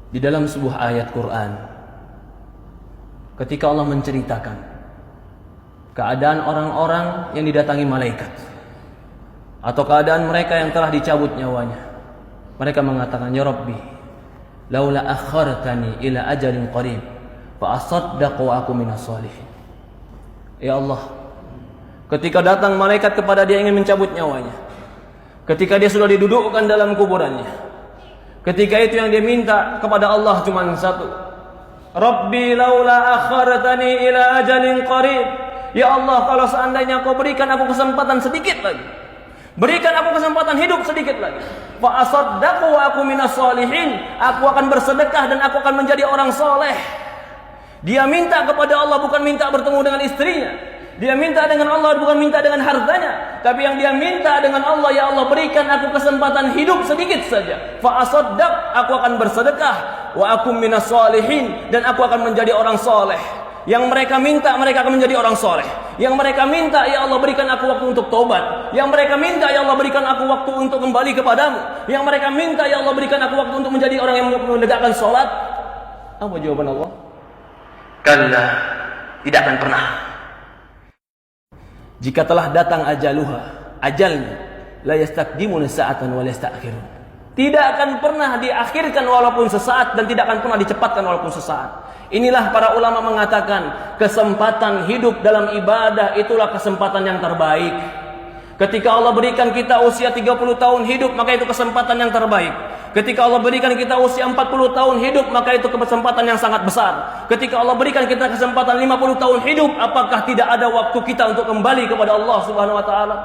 Di dalam sebuah ayat Quran, ketika Allah menceritakan keadaan orang-orang yang didatangi malaikat atau keadaan mereka yang telah dicabut nyawanya, mereka mengatakan, ya Rabbi, laula akhartani ila ajalin qarib fa asaddaqu wa aku minas shalihin. Ya Allah, ketika datang malaikat kepada dia ingin mencabut nyawanya, ketika dia sudah didudukkan dalam kuburannya, ketika itu yang dia minta kepada Allah cuma satu, Rabbi laula akhartani ila ajalin qarib. Ya Allah, kalau seandainya kau berikan aku kesempatan sedikit lagi, berikan aku kesempatan hidup sedikit lagi, fa asaddaqu wa aku minas shalihin, aku akan bersedekah dan aku akan menjadi orang soleh. Dia minta kepada Allah bukan minta bertemu dengan istrinya, dia minta dengan Allah bukan minta dengan hartanya, tapi yang dia minta dengan Allah, ya Allah, berikan aku kesempatan hidup sedikit saja, fa asaddaq, aku akan bersedekah, wa aku minas shalihin, dan aku akan menjadi orang soleh. Yang mereka minta, mereka akan menjadi orang soleh. Yang mereka minta, ya Allah, berikan aku waktu untuk taubat. Yang mereka minta, ya Allah, berikan aku waktu untuk kembali kepadamu. Yang mereka minta, ya Allah, berikan aku waktu untuk menjadi orang yang menegakkan sholat. Apa jawaban Allah? Kalla, tidak akan pernah. Jika telah datang ajaluha, ajalnya, la yastaqdimuna sa'atan wa la yasta'khirun. Tidak akan pernah diakhirkan walaupun sesaat, dan tidak akan pernah dicepatkan walaupun sesaat. Inilah para ulama mengatakan, kesempatan hidup dalam ibadah itulah kesempatan yang terbaik. Ketika Allah berikan kita usia 30 tahun hidup, maka itu kesempatan yang terbaik. Ketika Allah berikan kita usia 40 tahun hidup, maka itu kesempatan yang sangat besar. Ketika Allah berikan kita kesempatan 50 tahun hidup, apakah tidak ada waktu kita untuk kembali kepada Allah Subhanahu wa taala?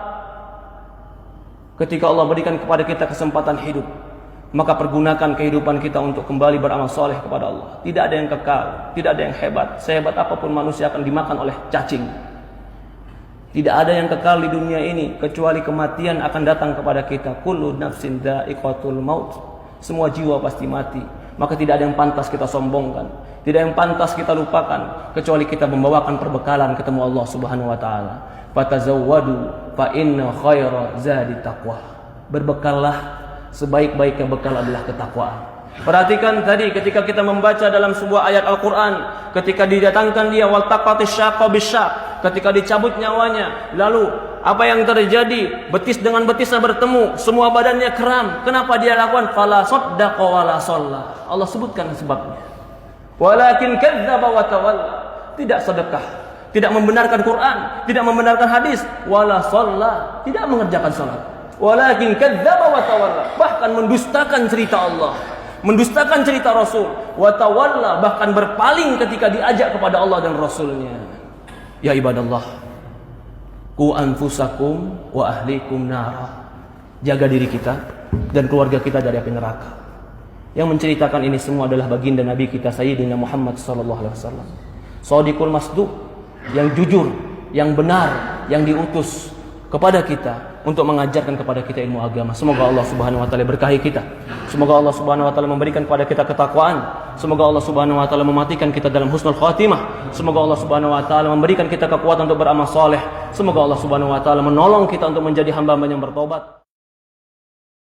Ketika Allah berikan kepada kita kesempatan hidup, maka pergunakan kehidupan kita untuk kembali beramal soleh kepada Allah. Tidak ada yang kekal, tidak ada yang hebat. Sehebat apapun manusia akan dimakan oleh cacing. Tidak ada yang kekal di dunia ini kecuali kematian akan datang kepada kita. Kullu nafsin dha'iqatul maut. Semua jiwa pasti mati. Maka tidak ada yang pantas kita sombongkan, tidak ada yang pantas kita lupakan, kecuali kita membawakan perbekalan ketemu Allah Subhanahu wa taala. Fatazawwadu fa inna khaira zadi taqwa. Berbekallah, sebaik-baiknya bekal adalah ketakwaan. Perhatikan tadi ketika kita membaca dalam sebuah ayat Al-Quran, ketika didatangkan dia waltaqatis syaqqa bisyaq, ketika dicabut nyawanya, lalu apa yang terjadi? Betis dengan betisnya bertemu, semua badannya kram. Kenapa dia lakukan? Fala saddaqa wala shalla. Allah sebutkan sebabnya. Walakin kadzdzaba wa tawalla. Tidak sedekah, tidak membenarkan Quran, tidak membenarkan hadis, wala shalla, tidak mengerjakan salat. Walakin kadzdzaba wa tawalla, bahkan mendustakan cerita Allah, mendustakan cerita Rasul, wa tawalla, bahkan berpaling ketika diajak kepada Allah dan Rasulnya. Ya ibadallah, qu anfusakum wa ahlikum nara. Jaga diri kita dan keluarga kita dari api neraka. Yang menceritakan ini semua adalah baginda Nabi kita Sayyidina Muhammad sallallahu alaihi wasallam. Shadiqul masduq, yang jujur, yang benar, yang diutus kepada kita untuk mengajarkan kepada kita ilmu agama. Semoga Allah Subhanahu wa taala berkahi kita. Semoga Allah Subhanahu wa taala memberikan kepada kita ketakwaan. Semoga Allah Subhanahu wa taala mematikan kita dalam husnul khatimah. Semoga Allah Subhanahu wa taala memberikan kita kekuatan untuk beramal saleh. Semoga Allah Subhanahu wa taala menolong kita untuk menjadi hamba-hamba yang bertobat.